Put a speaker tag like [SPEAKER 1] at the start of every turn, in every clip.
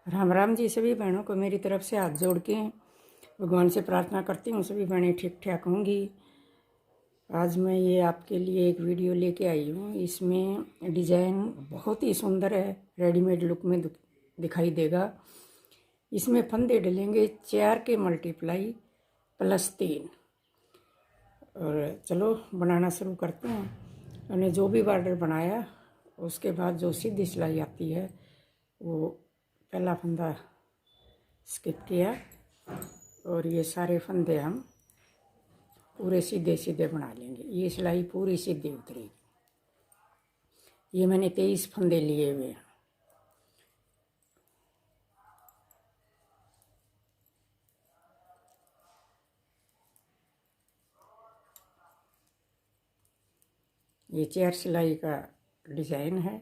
[SPEAKER 1] राम राम जी। सभी बहनों को मेरी तरफ से हाथ जोड़ के भगवान से प्रार्थना करती हूँ सभी बहनें ठीक ठाक होंगी। आज मैं ये आपके लिए एक वीडियो लेके आई हूँ। इसमें डिज़ाइन बहुत ही सुंदर है, रेडीमेड लुक में दिखाई देगा। इसमें फंदे डलेंगे 4 के मल्टीप्लाई +3। और चलो बनाना शुरू करते हैं। मैंने जो भी बॉर्डर बनाया उसके बाद जो सीधी सिलाई आती है वो पहला फंदा स्किप किया और ये सारे फंदे हम पूरे सीधे सीधे बना लेंगे। ये सिलाई पूरी सीधी उतरेगी। ये मैंने 23 फंदे लिए हुए हैं। ये 4 सिलाई का डिज़ाइन है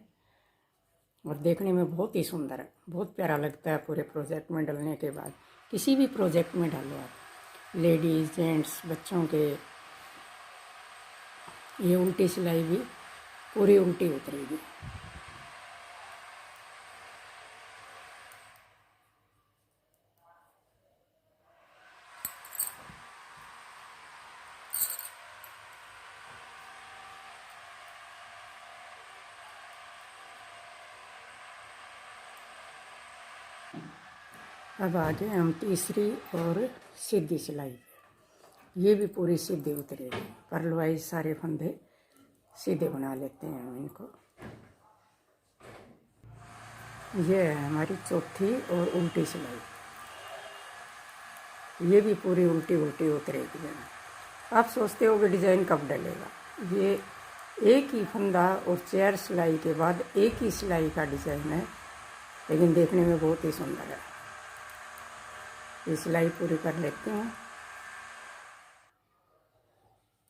[SPEAKER 1] और देखने में बहुत ही सुंदर है, बहुत प्यारा लगता है। पूरे प्रोजेक्ट में डलने के बाद किसी भी प्रोजेक्ट में डालो आप, लेडीज़ जेंट्स बच्चों के। ये उल्टी सिलाई भी पूरी उल्टी उतरेगी। अब आगे हम तीसरी और सीधी सिलाई पे, ये भी पूरी सीधी उतरेगी। पर्ल वाइज सारे फंदे सीधे बना लेते हैं हम इनको। ये है हमारी चौथी और उल्टी सिलाई। ये भी पूरी उल्टी उल्टी उतरेगी। आप सोचते हो कि डिज़ाइन कब डलेगा। ये एक ही फंदा और 4 सिलाई के बाद एक ही सिलाई का डिज़ाइन है, लेकिन देखने में बहुत ही सुंदर है। ये सिलाई पूरी कर लेते हैं।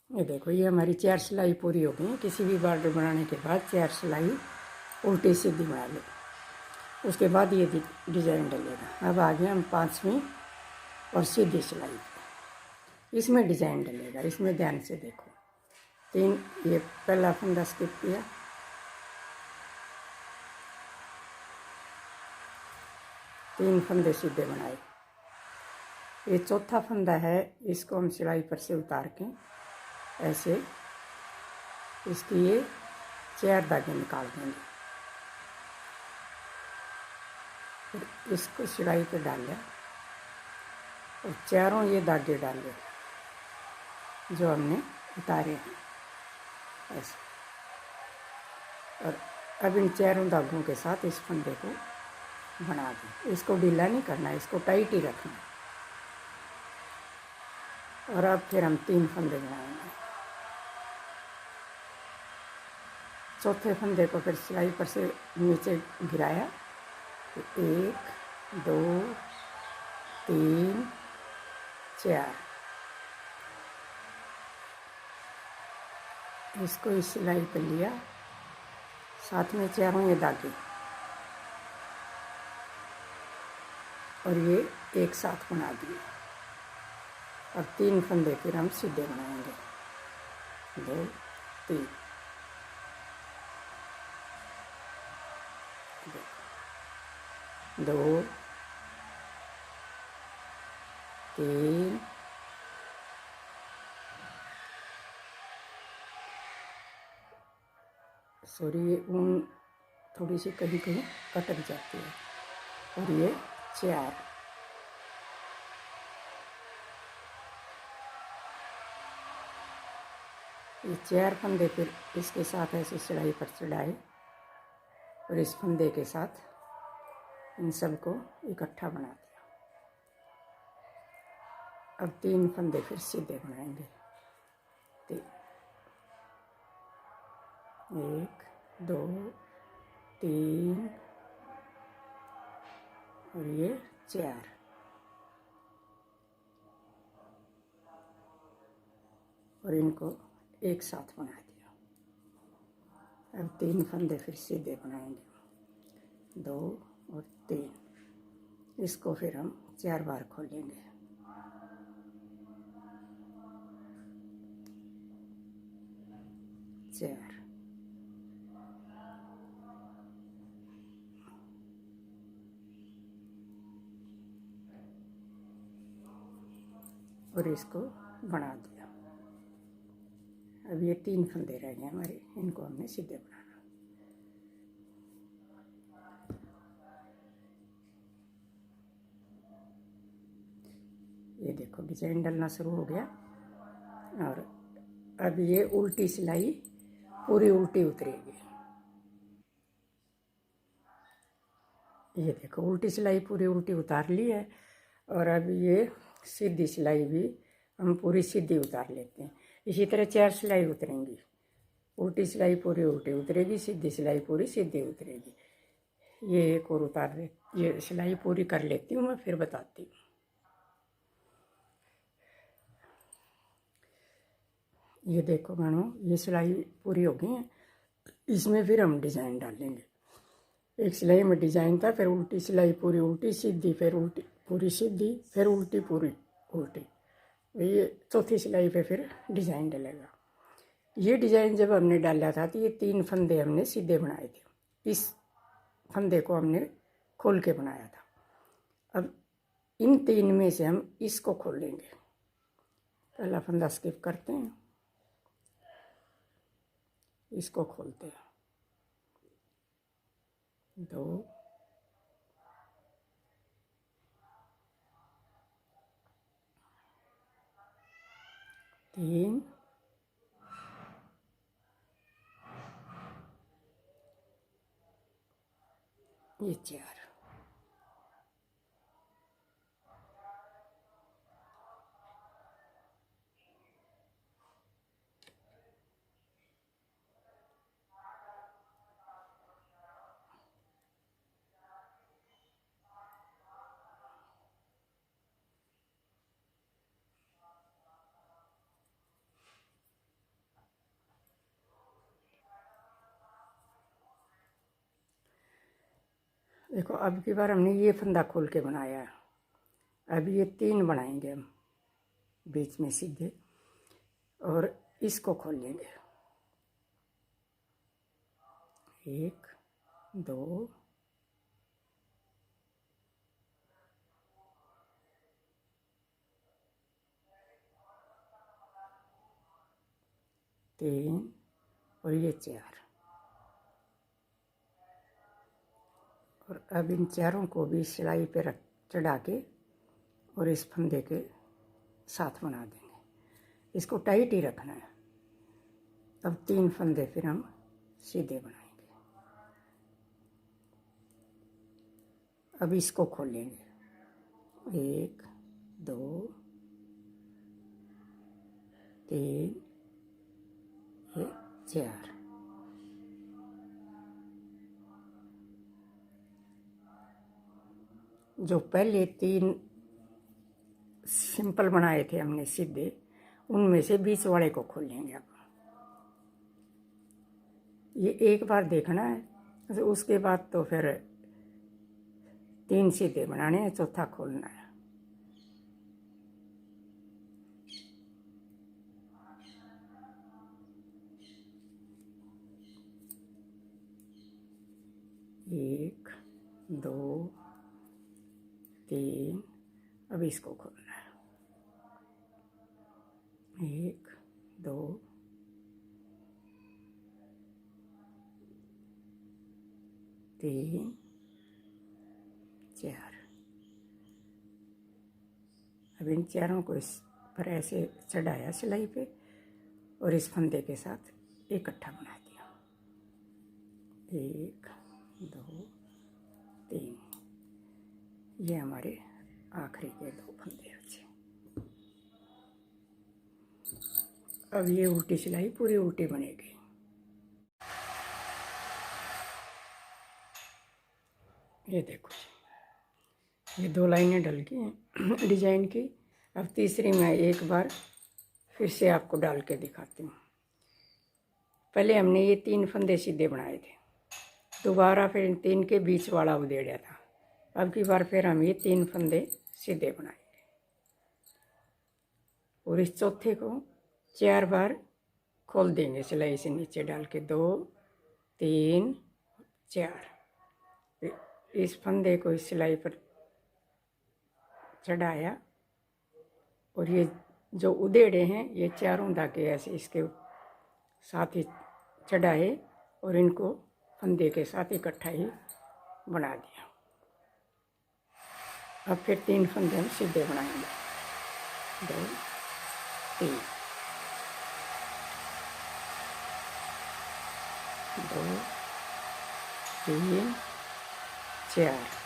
[SPEAKER 1] ये देखो, ये हमारी 4 सिलाई पूरी हो गई। किसी भी बॉर्डर बनाने के बाद 4 सिलाई उल्टी सीधी बना लो, उसके बाद ये डिज़ाइन डलेगा। अब आगे हम 5वीं और सीधी सिलाई, इसमें डिज़ाइन डलेगा। इसमें ध्यान से देखो, 3 ये पहला फंदा स्किप किया, 3 फंदे सीधे बनाए। ये चौथा फंदा है, इसको हम सिलाई पर से उतार के ऐसे इसकी ये 4 धागे निकाल देंगे। फिर इसको सिलाई पे डालें और चारों ये धागे डालें जो हमने उतारे हैं ऐसे। और अब इन चारों धागों के साथ इस फंदे को बना दें। इसको ढीला नहीं करना, इसको टाइट ही रखना। और अब फिर हम 3 फंदे बनाएंगे। चौथे फंदे को फिर सिलाई पर से नीचे गिराया, 1 2 3 4। इसको इस सिलाई पर लिया, साथ में चारों ये धागे और ये एक साथ बना दिए। और 3 फंदे फिर हम सीधे बनाएंगे, 2 3। 2 3 सॉरी, ये ऊन थोड़ी सी कहीं कहीं कटक जाती है। और ये 4। ये 4 फंदे फिर इसके साथ ऐसे सिलाई पर चढ़ाए और इस फंदे के साथ इन सबको इकट्ठा बना दिया। अब 3 फंदे फिर सीधे बनाएंगे, 3 1 2 3 और ये 4। और इनको एक साथ बना दिया। अब 3 फंदे फिर सीधे बनाएंगे, 2 और 3। इसको फिर हम 4 बार खोलेंगे। 4 5 और इसको बना दिया। अब ये 3 फंदे रह गए हमारे, इनको हमने सीधे बनाना। ये देखो डिजाइन डलना शुरू हो गया। और अब ये उल्टी सिलाई पूरी उल्टी उतरेगी। ये देखो उल्टी सिलाई पूरी उल्टी उतार ली है। और अब ये सीधी सिलाई भी हम पूरी सीधी उतार लेते हैं। इसी तरह 4 सिलाई उतरेंगी। उल्टी सिलाई पूरी उल्टी उतरेगी, सीधी सिलाई पूरी सीधी उतरेगी। ये एक और उतार दे, ये सिलाई पूरी कर लेती हूँ मैं, फिर बताती हूँ। ये देखो बहनों, ये सिलाई पूरी हो गई है। इसमें फिर हम डिज़ाइन डालेंगे। एक सिलाई में डिज़ाइन था, फिर उल्टी सिलाई पूरी उल्टी सीधी, फिर उल्टी पूरी सीधी, फिर उल्टी पूरी उल्टी। ये चौथी सिलाई पे फिर डिज़ाइन डलेगा। ये डिज़ाइन जब हमने डाला था तो ये 3 फंदे हमने सीधे बनाए थे। इस फंदे को हमने खोल के बनाया था। अब इन 3 में से हम इसको खोलेंगे। पहला फंदा स्किप करते हैं, इसको खोलते हैं। 2 3 ये 4। देखो अब की बार हमने ये फंदा खोल के बनाया है। अब ये 3 बनाएंगे हम बीच में सीधे, और इसको खोल लेंगे। 1 2 3 और ये 4। और अब इन चारों को भी सिलाई पे रख चढ़ा के और इस फंदे के साथ बना देंगे। इसको टाइट ही रखना है। अब 3 फंदे फिर हम सीधे बनाएंगे। अब इसको खोल लेंगे। 1 2 3 ये 4। जो पहले 3 सिंपल बनाए थे हमने सीधे, उनमें से बीच वाले को खोल लेंगे। अब ये एक बार देखना है, तो उसके बाद तो फिर 3 सीधे बनाने हैं, चौथा खोलना है। एक 2 3 अब इसको खोलना है। 1 2 3 4। अब इन चारों को इस पर ऐसे चढ़ाया सिलाई पे, और इस फंदे के साथ इकट्ठा बना दिया। 1 2 3 ये हमारे आखिरी के 2 फंदे बचे। अब ये उल्टी सिलाई पूरी उल्टी बनेगी। ये देखो ये 2 लाइनें डल गई हैं डिजाइन की। अब तीसरी मैं एक बार फिर से आपको डाल के दिखाती हूँ। पहले हमने ये 3 फंदे सीधे बनाए थे, दोबारा फिर इन 3 के बीच वाला उधेड़ा था। अब की बार फिर हम ये 3 फंदे सीधे बनाएंगे, और इस चौथे को 4 बार खोल देंगे सिलाई से नीचे डाल के। 2 3 4। इस फंदे को इस सिलाई पर चढ़ाया और ये जो उधेड़े हैं ये चारों धागे ऐसे इसके साथ ही चढ़ाए और इनको फंदे के साथ इकट्ठा ही बना दिया। अब फिर 3 फंदे हम सीधे बनाएंगे। 2 3 2 3 4।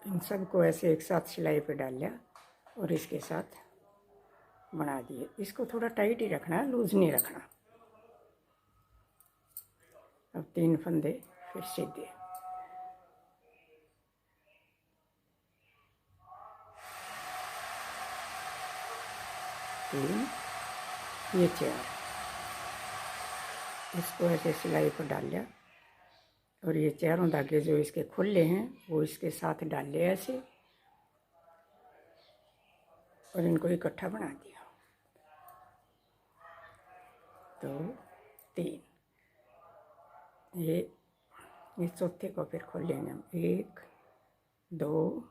[SPEAKER 1] इन सबको ऐसे एक साथ सिलाई पे डाल लिया और इसके साथ बना दिए। इसको थोड़ा टाइट ही रखना है, लूज नहीं रखना। अब 3 फंदे फिर सीधे। तीन, ये 4। इसको ऐसे सिलाई पर डाल लिया और ये चारों धागे जो इसके खुले हैं वो इसके साथ डाल लिया ऐसे और इनको इकट्ठा बना दिया। 2 3। ये चौथे को फिर खोलेंगे हम। 1 2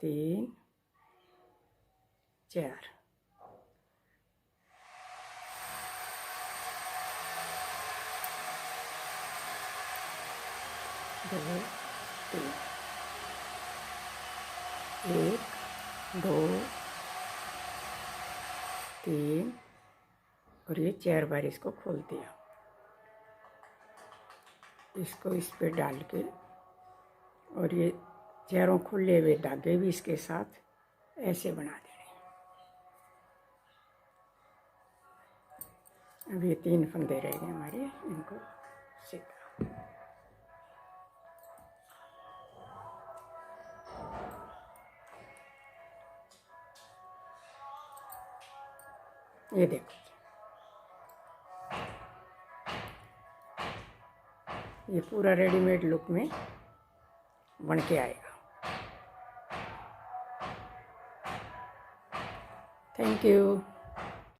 [SPEAKER 1] 3 4। 2 3 1 2 3 और ये 4 बार इसको खोल दिया। इसको इस पे डाल के और ये चारों खुले हुए धागे भी इसके साथ ऐसे बना देने। अब ये 3 फंदे रह गए हमारे, इनको सीधा। ये देखो, ये पूरा रेडीमेड लुक में बन के आएगा। Thank you.